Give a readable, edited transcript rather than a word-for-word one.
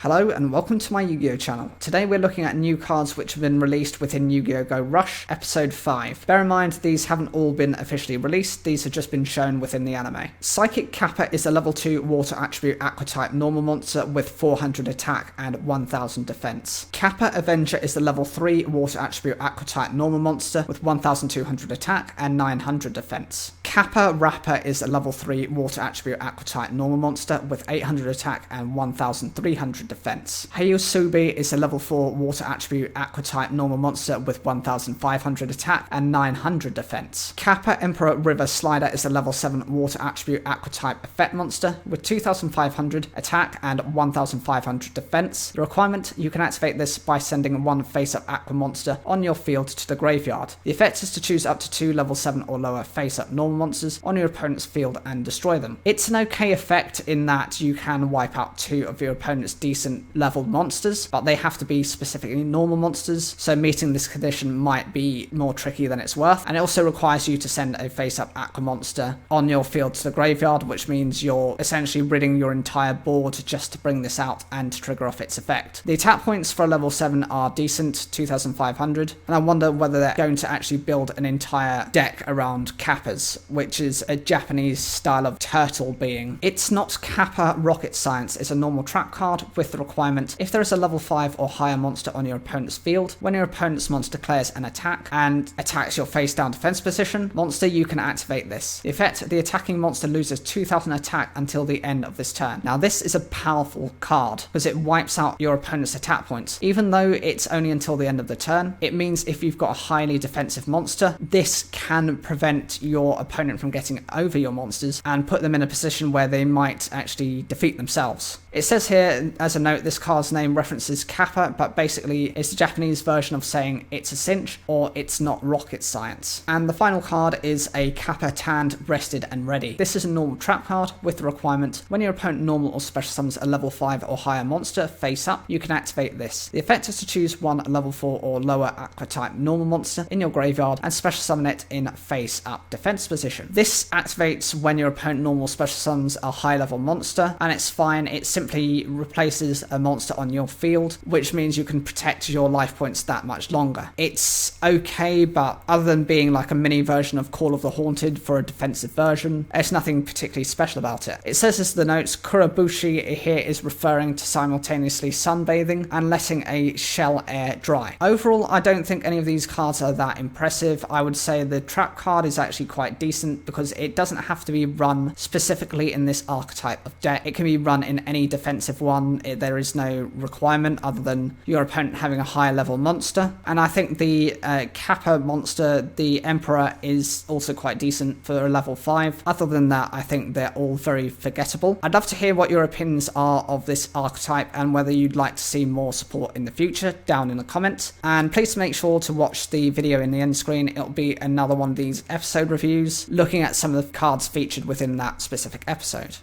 Hello and welcome to my Yu-Gi-Oh channel. Today we're looking at new cards which have been released within Yu-Gi-Oh! Go Rush Episode 5. Bear in mind these haven't all been officially released, these have just been shown within the anime. Psychic Kappa is a level 2 water attribute aqua type normal monster with 400 attack and 1000 defense. Kappa Avenger is the level 3 water attribute aqua type normal monster with 1200 attack and 900 defense. Kappa Rapper is a level 3 water attribute aqua type normal monster with 800 attack and 1300 defense. Hayusubi is a level 4 water attribute aqua type normal monster with 1500 attack and 900 defense. Kappa Emperor River Slider is a level 7 water attribute aqua type effect monster with 2500 attack and 1500 defense. The requirement: you can activate this by sending one face-up aqua monster on your field to the graveyard. The effect is to choose up to 2 level 7 or lower face-up normal monsters on your opponent's field and destroy them. It's an okay effect in that you can wipe out 2 of your opponent's decent level monsters, but they have to be specifically normal monsters, so meeting this condition might be more tricky than it's worth. And it also requires you to send a face-up aqua monster on your field to the graveyard, which means you're essentially ridding your entire board just to bring this out and to trigger off its effect. The attack points for a level 7 are decent, 2500, and I wonder whether they're going to actually build an entire deck around Kappas, which is a Japanese style of turtle being. It's not Kappa Rocket Science, it's a normal trap card with the requirement: if there is a level 5 or higher monster on your opponent's field, when your opponent's monster declares an attack and attacks your face down defense position monster, you can activate this. The effect: the attacking monster loses 2000 attack until the end of this turn. Now this is a powerful card because it wipes out your opponent's attack points. Even though it's only until the end of the turn, it means if you've got a highly defensive monster, this can prevent your opponent from getting over your monsters and put them in a position where they might actually defeat themselves. It says here as a note, this card's name references Kappa, but basically it's the Japanese version of saying it's a cinch or it's not rocket science. And the final card is a Kappa Tanned, Rested and Ready. This is a normal trap card with the requirement: when your opponent normal or special summons a level 5 or higher monster face up, you can activate this. The effect is to choose one level 4 or lower aqua type normal monster in your graveyard and special summon it in face up defense position. This activates when your opponent normal special summons a high level monster, and it's fine. It simply replaces a monster on your field, which means you can protect your life points that much longer. It's okay, but other than being like a mini version of Call of the Haunted for a defensive version, there's nothing particularly special about it. It says as the notes, Kurabushi here is referring to simultaneously sunbathing and letting a shell air dry. Overall, I don't think any of these cards are that impressive. I would say the trap card is actually quite decent because it doesn't have to be run specifically in this archetype of deck. It can be run in any defensive one. There is no requirement other than your opponent having a higher level monster. And I think the Kappa monster, the Emperor, is also quite decent for a level 5. Other than that, I think they're all very forgettable. I'd love to hear what your opinions are of this archetype and whether you'd like to see more support in the future down in the comments. And please make sure to watch the video in the end screen. It'll be another one of these episode reviews looking at some of the cards featured within that specific episode.